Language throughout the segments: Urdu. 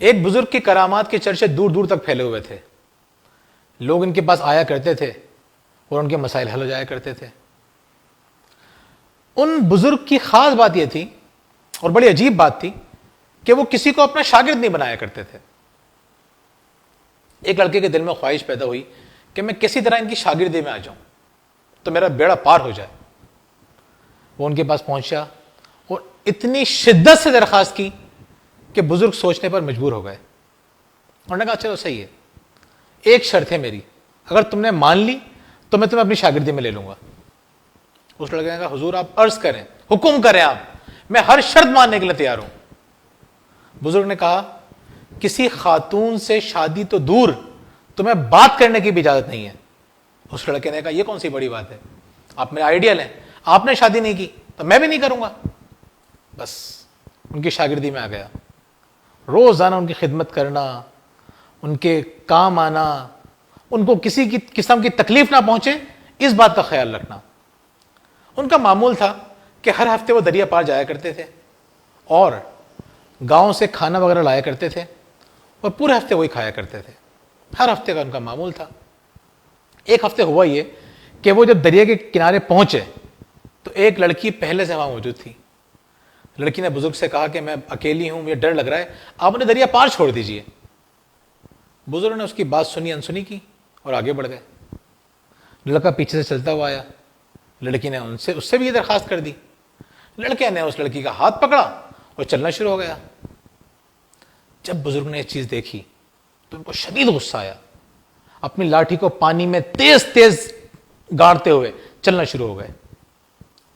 ایک بزرگ کی کرامات کے چرچے دور دور تک پھیلے ہوئے تھے. لوگ ان کے پاس آیا کرتے تھے اور ان کے مسائل حل ہو جایا کرتے تھے. ان بزرگ کی خاص بات یہ تھی اور بڑی عجیب بات تھی کہ وہ کسی کو اپنا شاگرد نہیں بنایا کرتے تھے. ایک لڑکے کے دل میں خواہش پیدا ہوئی کہ میں کسی طرح ان کی شاگردی میں آ جاؤں تو میرا بیڑا پار ہو جائے. وہ ان کے پاس پہنچا اور اتنی شدت سے درخواست کی کہ بزرگ سوچنے پر مجبور ہو گئے. انہوں نے کہا چلو صحیح ہے, ایک شرط ہے میری, اگر تم نے مان لی تو میں تمہیں اپنی شاگردی میں لے لوں گا. اس لڑکے نے کہا حضور آپ عرض کریں, حکم کریں آپ, میں ہر شرط ماننے کے لیے تیار ہوں. بزرگ نے کہا کسی خاتون سے شادی تو دور تمہیں بات کرنے کی بھی اجازت نہیں ہے. اس لڑکے نے کہا یہ کون سی بڑی بات ہے, آپ میرے آئیڈیل ہیں, آپ نے شادی نہیں کی تو میں بھی نہیں کروں گا. بس ان کی شاگردی میں آ گیا. روزانہ ان کی خدمت کرنا, ان کے کام آنا, ان کو کسی کی قسم کی تکلیف نہ پہنچے اس بات کا خیال رکھنا. ان کا معمول تھا کہ ہر ہفتے وہ دریا پار جایا کرتے تھے اور گاؤں سے کھانا وغیرہ لایا کرتے تھے اور پورے ہفتے وہی کھایا کرتے تھے. ہر ہفتے کا ان کا معمول تھا. ایک ہفتے ہوا یہ کہ وہ جب دریا کے کنارے پہنچے تو ایک لڑکی پہلے سے وہاں موجود تھی. لڑکی نے بزرگ سے کہا کہ میں اکیلی ہوں, مجھے ڈر لگ رہا ہے, آپ انہیں دریا پار چھوڑ دیجئے. بزرگ نے اس کی بات سنی انسنی کی اور آگے بڑھ گئے. لڑکا پیچھے سے چلتا ہوا آیا. لڑکی نے اس سے بھی یہ درخواست کر دی. لڑکے نے اس لڑکی کا ہاتھ پکڑا اور چلنا شروع ہو گیا. جب بزرگ نے یہ چیز دیکھی تو ان کو شدید غصہ آیا. اپنی لاٹھی کو پانی میں تیز تیز گاڑتے ہوئے چلنا شروع ہو گئے.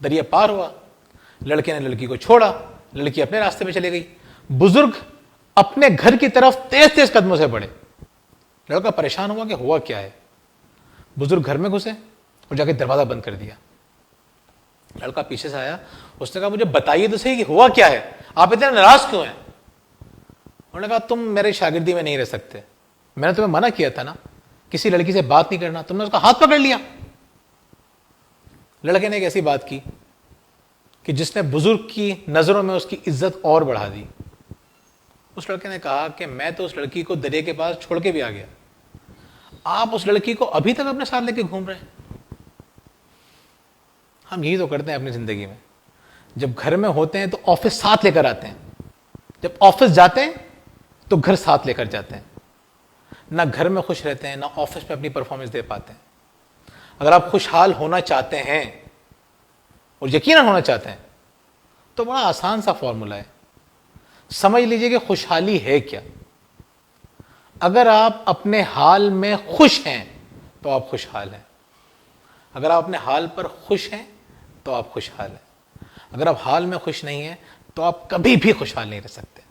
دریا پار ہوا. لڑکے نے لڑکی کو چھوڑا, لڑکی اپنے راستے میں چلے گئی. بزرگ اپنے گھر کی طرف تیز تیز قدموں سے بڑھے. لڑکا پریشان ہوا کہ ہوا کیا ہے. بزرگ گھر میں گھسے اور جا کے دروازہ بند کر دیا. لڑکا پیچھے سے آیا, اس نے کہا مجھے بتائیے تو صحیح کہ ہوا کیا ہے, آپ اتنے ناراض کیوں ہیں. انہوں نے کہا تم میرے شاگردی میں نہیں رہ سکتے, میں نے تمہیں منع کیا تھا نا کسی لڑکی سے بات نہیں کرنا, تم نے اس کا ہاتھ پکڑ لیا. لڑکے نے ایک ایسی بات کی کہ جس نے بزرگ کی نظروں میں اس کی عزت اور بڑھا دی. اس لڑکے نے کہا کہ میں تو اس لڑکی کو دریا کے پاس چھوڑ کے بھی آ گیا, آپ اس لڑکی کو ابھی تک اپنے ساتھ لے کے گھوم رہے ہیں. ہم یہی تو کرتے ہیں اپنی زندگی میں. جب گھر میں ہوتے ہیں تو آفس ساتھ لے کر آتے ہیں, جب آفس جاتے ہیں تو گھر ساتھ لے کر جاتے ہیں. نہ گھر میں خوش رہتے ہیں, نہ آفس میں اپنی پرفارمنس دے پاتے ہیں. اگر آپ خوشحال ہونا چاہتے ہیں اور یقیناً ہونا چاہتے ہیں تو بڑا آسان سا فارمولا ہے. سمجھ لیجئے کہ خوشحالی ہے کیا. اگر آپ اپنے حال میں خوش ہیں تو آپ خوشحال ہیں. اگر آپ اپنے حال پر خوش ہیں تو آپ خوشحال ہیں. اگر آپ حال میں خوش نہیں ہیں تو آپ کبھی بھی خوشحال نہیں رہ سکتے.